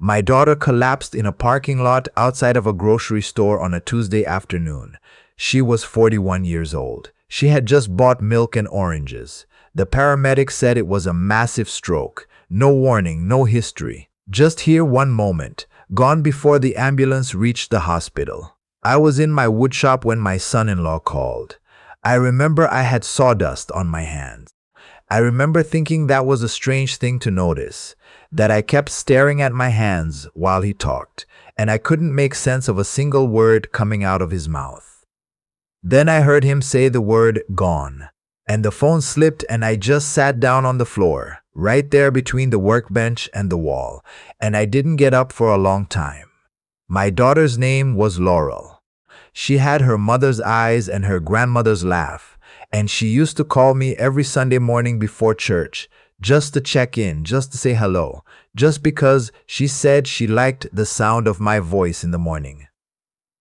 My daughter collapsed in a parking lot outside of a grocery store on a Tuesday afternoon. She was 41 years old. She had just bought milk and oranges. The paramedics said it was a massive stroke. No warning, no history. Just here one moment, gone before the ambulance reached the hospital. I was in my woodshop when my son-in-law called. I remember I had sawdust on my hands. I remember thinking that was a strange thing to notice, that I kept staring at my hands while he talked, and I couldn't make sense of a single word coming out of his mouth. Then I heard him say the word gone, and the phone slipped and I just sat down on the floor, right there between the workbench and the wall, and I didn't get up for a long time. My daughter's name was Laurel. She had her mother's eyes and her grandmother's laugh, and she used to call me every Sunday morning before church, just to check in, just to say hello, just because she said she liked the sound of my voice in the morning.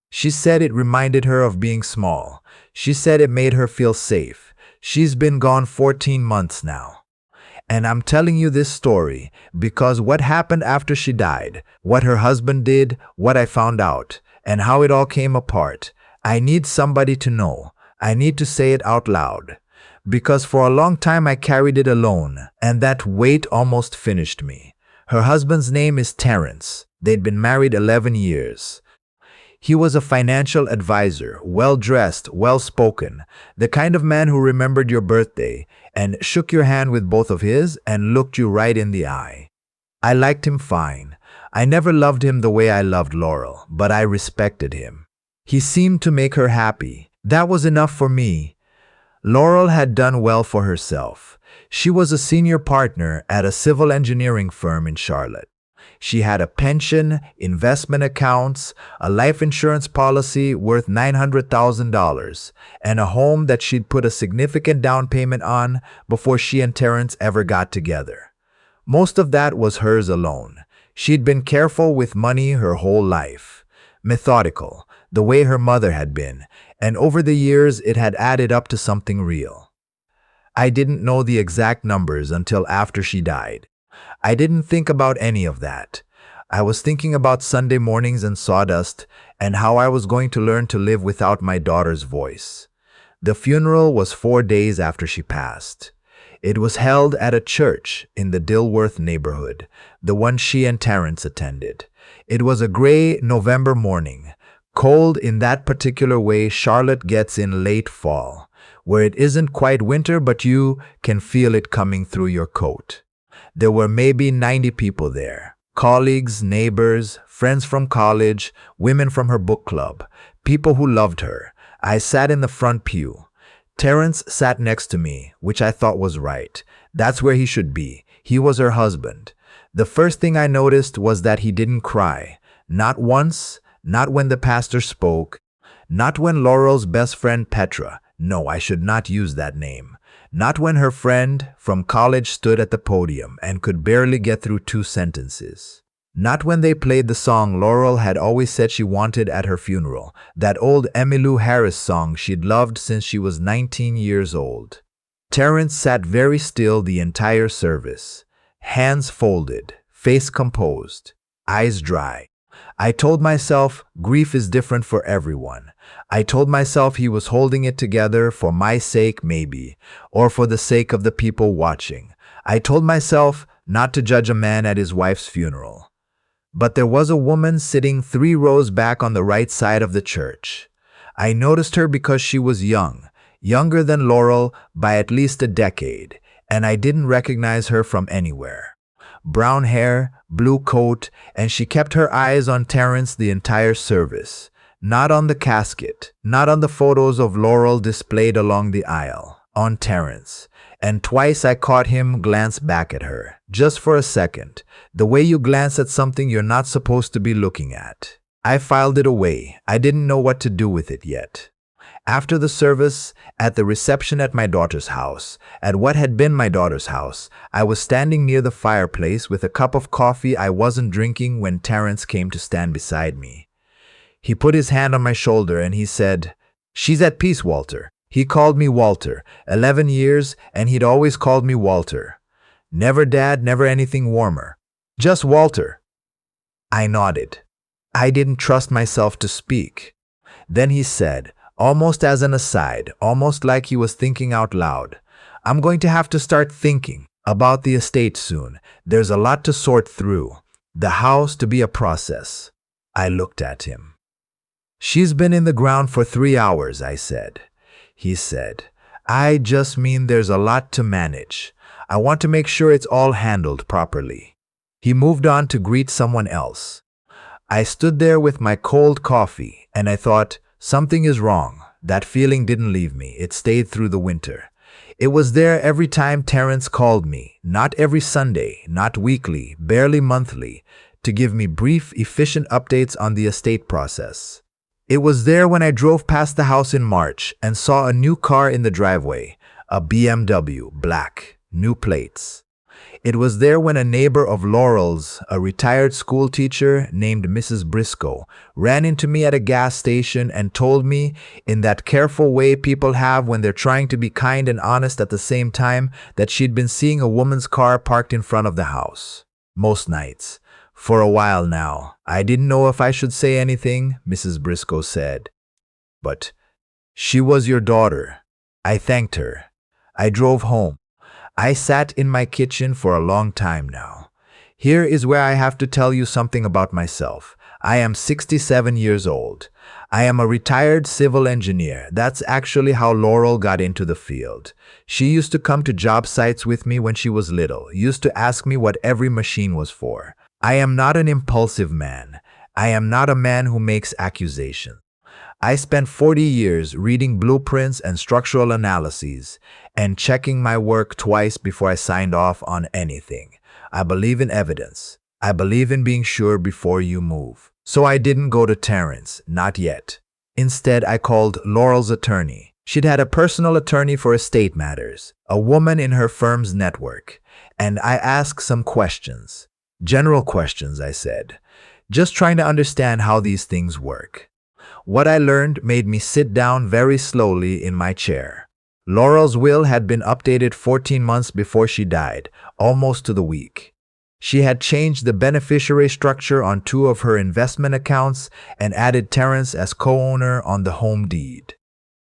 She said it reminded her of being small. She said it made her feel safe. She's been gone 14 months now. And I'm telling you this story because what happened after she died, what her husband did, what I found out, and how it all came apart, I need somebody to know. I need to say it out loud. Because for a long time I carried it alone, and that weight almost finished me. Her husband's name is Terrence. They'd been married 11 years. He was a financial advisor, well-dressed, well-spoken, the kind of man who remembered your birthday and shook your hand with both of his and looked you right in the eye. I liked him fine. I never loved him the way I loved Laurel, but I respected him. He seemed to make her happy. That was enough for me. Laurel had done well for herself. She was a senior partner at a civil engineering firm in Charlotte. She had a pension, investment accounts, a life insurance policy worth $900,000, and a home that she'd put a significant down payment on before she and Terrence ever got together. Most of that was hers alone. She'd been careful with money her whole life, methodical, the way her mother had been, and over the years it had added up to something real. I didn't know the exact numbers until after she died. I didn't think about any of that. I was thinking about Sunday mornings and sawdust and how I was going to learn to live without my daughter's voice. The funeral was 4 days after she passed. It was held at a church in the Dilworth neighborhood, the one she and Terrence attended. It was a gray November morning, cold in that particular way Charlotte gets in late fall, where it isn't quite winter but you can feel it coming through your coat. There were maybe 90 people there. Colleagues, neighbors, friends from college, women from her book club, people who loved her. I sat in the front pew. Terrence sat next to me, which I thought was right. That's where he should be. He was her husband. The first thing I noticed was that he didn't cry. Not once, not when the pastor spoke, not when Laurel's best friend Petra, no, I should not use that name, not when her friend from college stood at the podium and could barely get through 2 sentences. Not when they played the song Laurel had always said she wanted at her funeral, that old Emmylou Harris song she'd loved since she was 19 years old. Terrence sat very still the entire service, hands folded, face composed, eyes dry. I told myself grief is different for everyone. I told myself he was holding it together for my sake maybe, or for the sake of the people watching. I told myself not to judge a man at his wife's funeral. But there was a woman sitting 3 rows back on the right side of the church. I noticed her because she was young, younger than Laurel by at least a decade, and I didn't recognize her from anywhere. Brown hair, blue coat, and she kept her eyes on Terrence the entire service. Not on the casket, not on the photos of Laurel displayed along the aisle, on Terrence. And twice I caught him glance back at her, just for a second, the way you glance at something you're not supposed to be looking at. I filed it away. I didn't know what to do with it yet. After the service, at the reception at my daughter's house, at what had been my daughter's house, I was standing near the fireplace with a cup of coffee I wasn't drinking when Terrence came to stand beside me. He put his hand on my shoulder and he said, "She's at peace, Walter." He called me Walter, 11 years, and he'd always called me Walter. Never Dad, never anything warmer. Just Walter. I nodded. I didn't trust myself to speak. Then he said, almost as an aside, almost like he was thinking out loud, I'm going to have to start thinking about the estate soon. There's a lot to sort through. The house to be a process. I looked at him. She's been in the ground for 3 hours, I said. He said, I just mean there's a lot to manage. I want to make sure it's all handled properly. He moved on to greet someone else. I stood there with my cold coffee, and I thought, something is wrong. That feeling didn't leave me. It stayed through the winter. It was there every time Terrence called me, not every Sunday, not weekly, barely monthly, to give me brief, efficient updates on the estate process. It was there when I drove past the house in March and saw a new car in the driveway, a BMW, black, new plates. It was there when a neighbor of Laurel's, a retired school teacher named Mrs. Briscoe, ran into me at a gas station and told me, in that careful way people have when they're trying to be kind and honest at the same time, that she'd been seeing a woman's car parked in front of the house. Most nights. For a while now. I didn't know if I should say anything, Mrs. Briscoe said. But she was your daughter. I thanked her. I drove home. I sat in my kitchen for a long time now. Here is where I have to tell you something about myself. I am 67 years old. I am a retired civil engineer. That's actually how Laurel got into the field. She used to come to job sites with me when she was little, used to ask me what every machine was for. I am not an impulsive man. I am not a man who makes accusations. I spent 40 years reading blueprints and structural analyses and checking my work twice before I signed off on anything. I believe in evidence. I believe in being sure before you move. So I didn't go to Terrence, not yet. Instead, I called Laurel's attorney. She'd had a personal attorney for estate matters, a woman in her firm's network, and I asked some questions. General questions, I said, just trying to understand how these things work. What I learned made me sit down very slowly in my chair. Laurel's will had been updated 14 months before she died, almost to the week. She had changed the beneficiary structure on 2 of her investment accounts and added Terrence as co-owner on the home deed.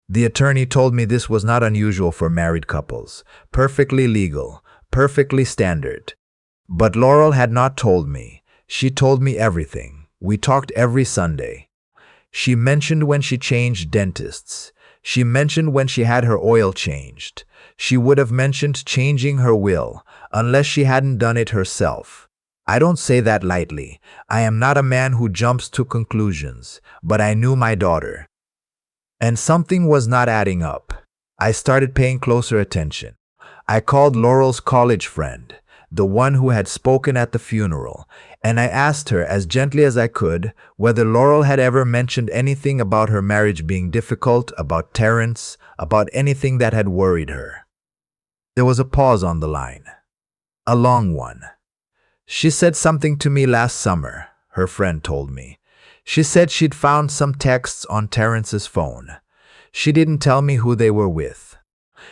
The attorney told me this was not unusual for married couples, perfectly legal, perfectly standard. But Laurel had not told me. She told me everything. We talked every Sunday. She mentioned when she changed dentists. She mentioned when she had her oil changed. She would have mentioned changing her will, unless she hadn't done it herself. I don't say that lightly. I am not a man who jumps to conclusions, but I knew my daughter. And something was not adding up. I started paying closer attention. I called Laurel's college friend, the one who had spoken at the funeral, and I asked her as gently as I could whether Laurel had ever mentioned anything about her marriage being difficult, about Terrence, about anything that had worried her. There was a pause on the line. A long one. She said something to me last summer, her friend told me. She said she'd found some texts on Terrence's phone. She didn't tell me who they were with.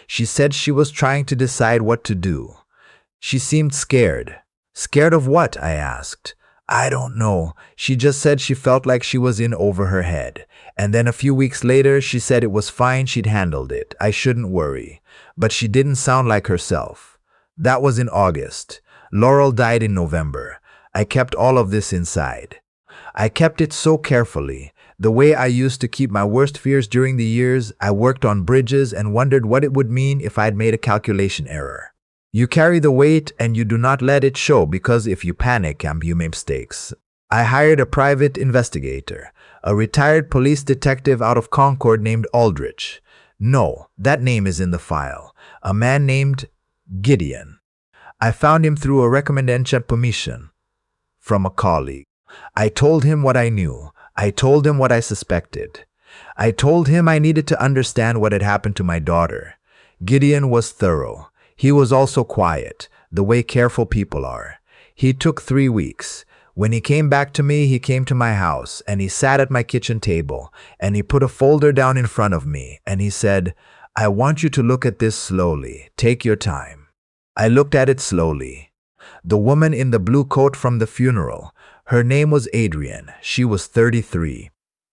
She said she was trying to decide what to do. She seemed scared. Scared of what? I asked. I don't know. She just said she felt like she was in over her head. And then a few weeks later, she said it was fine, she'd handled it. I shouldn't worry. But she didn't sound like herself. That was in August. Laurel died in November. I kept all of this inside. I kept it so carefully. The way I used to keep my worst fears during the years I worked on bridges and wondered what it would mean if I'd made a calculation error. You carry the weight and you do not let it show because if you panic, you make mistakes. I hired a private investigator, a retired police detective out of Concord named Aldrich. No, that name is in the file. A man named Gideon. I found him through a recommendation permission from a colleague. I told him what I knew. I told him what I suspected. I told him I needed to understand what had happened to my daughter. Gideon was thorough. He was also quiet, the way careful people are. He took 3 weeks. When he came back to me, he came to my house, and he sat at my kitchen table, and he put a folder down in front of me, and he said, I want you to look at this slowly. Take your time. I looked at it slowly. The woman in the blue coat from the funeral, Her name was Adrienne. She was 33.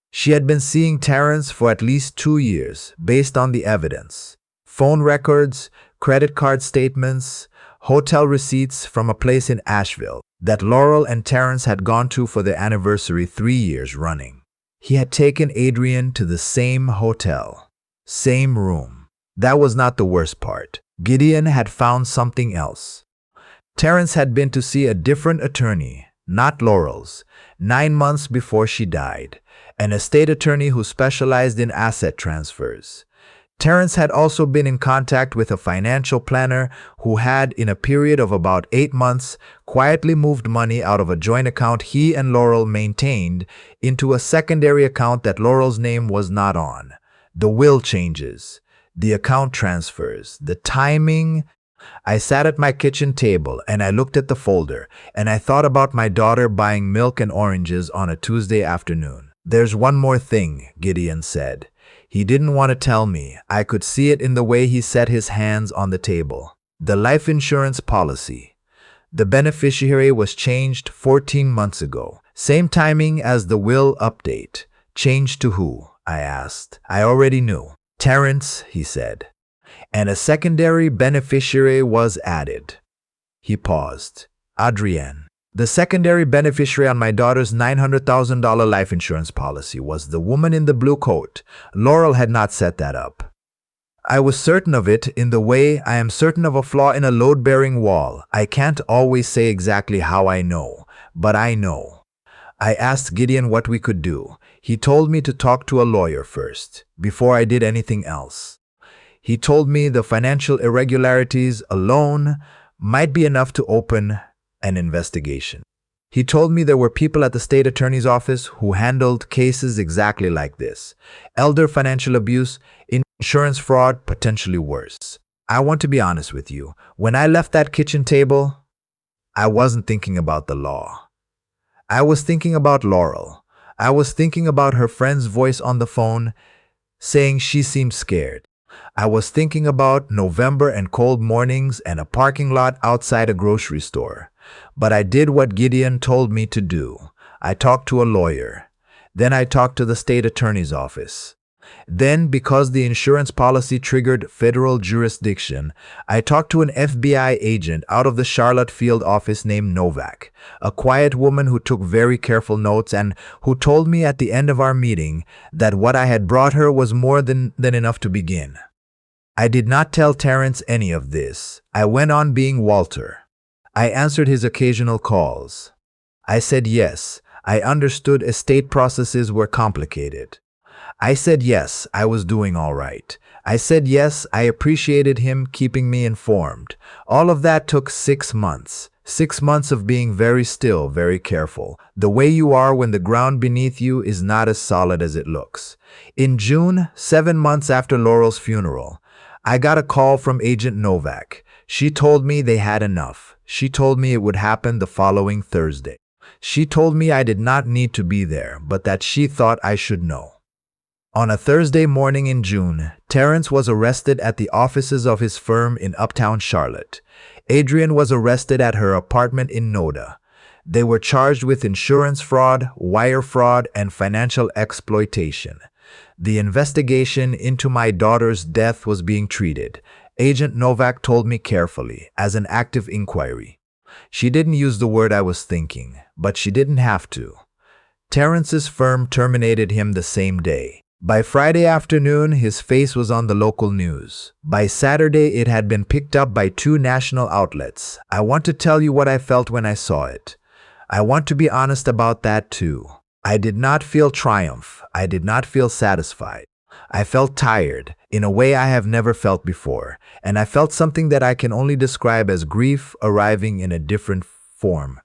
She had been seeing Terrence for at least 2 years, based on the evidence. Phone records, credit card statements, hotel receipts from a place in Asheville that Laurel and Terrence had gone to for their anniversary 3 years running. He had taken Adrienne to the same hotel, same room. That was not the worst part. Gideon had found something else. Terrence had been to see a different attorney, not Laurel's, 9 months before she died, an estate attorney who specialized in asset transfers. Terrence had also been in contact with a financial planner who had, in a period of about 8 months, quietly moved money out of a joint account he and Laurel maintained into a secondary account that Laurel's name was not on. The will changes, the account transfers, the timing. I sat at my kitchen table and I looked at the folder and I thought about my daughter buying milk and oranges on a Tuesday afternoon. "There's one more thing," Gideon said. He didn't want to tell me. I could see it in the way he set his hands on the table. "The life insurance policy. The beneficiary was changed 14 months ago. Same timing as the will update. Changed to who?" I asked. I already knew. "Terrence," he said. "And a secondary beneficiary was added." He paused. "Adrienne." The secondary beneficiary on my daughter's $900,000 life insurance policy was the woman in the blue coat. Laurel had not set that up. I was certain of it in the way I am certain of a flaw in a load-bearing wall. I can't always say exactly how I know, but I know. I asked Gideon what we could do. He told me to talk to a lawyer first, before I did anything else. He told me the financial irregularities alone might be enough to open an investigation. He told me there were people at the state attorney's office who handled cases exactly like this. Elder financial abuse, insurance fraud, potentially worse. I want to be honest with you. When I left that kitchen table, I wasn't thinking about the law. I was thinking about Laurel. I was thinking about her friend's voice on the phone saying she seemed scared. I was thinking about November and cold mornings and a parking lot outside a grocery store. But I did what Gideon told me to do. I talked to a lawyer. Then I talked to the state attorney's office. Then, because the insurance policy triggered federal jurisdiction, I talked to an FBI agent out of the Charlotte field office named Novak, a quiet woman who took very careful notes and who told me at the end of our meeting that what I had brought her was more than enough to begin. I did not tell Terrence any of this. I went on being Walter. I answered his occasional calls. I said yes. I understood estate processes were complicated. I said yes, I was doing all right. I said yes, I appreciated him keeping me informed. All of that took 6 months. 6 months of being very still, very careful. The way you are when the ground beneath you is not as solid as it looks. In June, 7 months after Laurel's funeral, I got a call from Agent Novak. She told me they had enough. She told me it would happen the following Thursday. She told me I did not need to be there, but that she thought I should know. On a Thursday morning in June, Terrence was arrested at the offices of his firm in uptown Charlotte. Adrienne was arrested at her apartment in Noda. They were charged with insurance fraud, wire fraud, and financial exploitation. The investigation into my daughter's death was being treated, Agent Novak told me carefully, as an active inquiry. She didn't use the word I was thinking, but she didn't have to. Terrence's firm terminated him the same day. By Friday afternoon, his face was on the local news. By Saturday, it had been picked up by 2 national outlets. I want to tell you what I felt when I saw it. I want to be honest about that too. I did not feel triumph. I did not feel satisfied. I felt tired, in a way I have never felt before, and I felt something that I can only describe as grief arriving in a different form.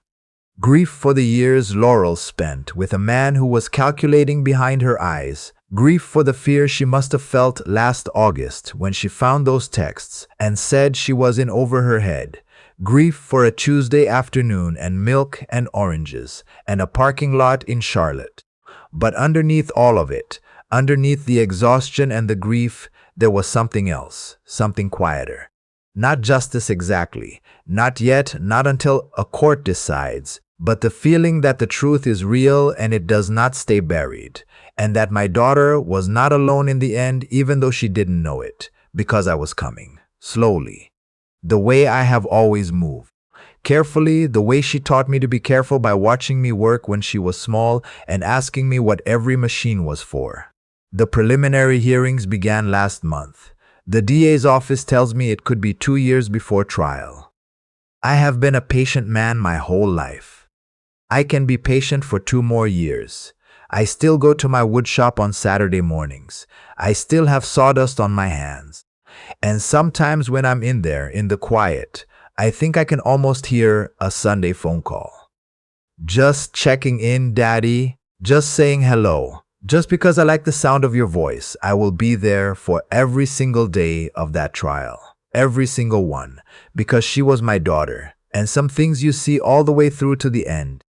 Grief for the years Laurel spent with a man who was calculating behind her eyes. Grief for the fear she must have felt last August when she found those texts and said she was in over her head. Grief for a Tuesday afternoon and milk and oranges and a parking lot in Charlotte. But underneath all of it, underneath the exhaustion and the grief, there was something else, something quieter. Not justice exactly, not yet, not until a court decides, but the feeling that the truth is real and it does not stay buried, and that my daughter was not alone in the end, even though she didn't know it, because I was coming, slowly, the way I have always moved. Carefully, the way she taught me to be careful by watching me work when she was small and asking me what every machine was for. The preliminary hearings began last month. The DA's office tells me it could be 2 years before trial. I have been a patient man my whole life. I can be patient for 2 more years. I still go to my wood shop on Saturday mornings. I still have sawdust on my hands. And sometimes when I'm in there, in the quiet, I think I can almost hear a Sunday phone call. Just checking in, Daddy. Just saying hello. Just because I like the sound of your voice, I will be there for every single day of that trial. Every single one. Because she was my daughter. And some things you see all the way through to the end.